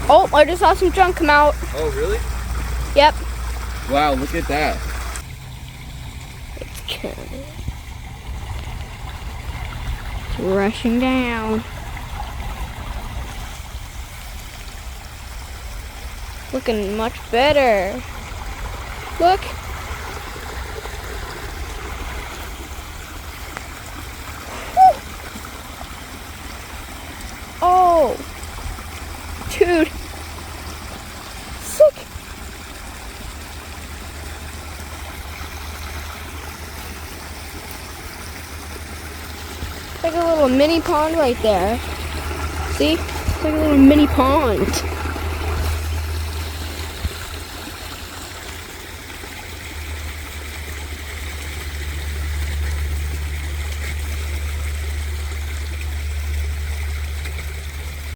Oh, I just saw some junk come out. Oh, really? Yep. Wow, look at that. It's rushing down. Looking much better. Look. Whew. Oh. Dude. Sick. Like a little mini pond right there. See? It's like a little mini pond.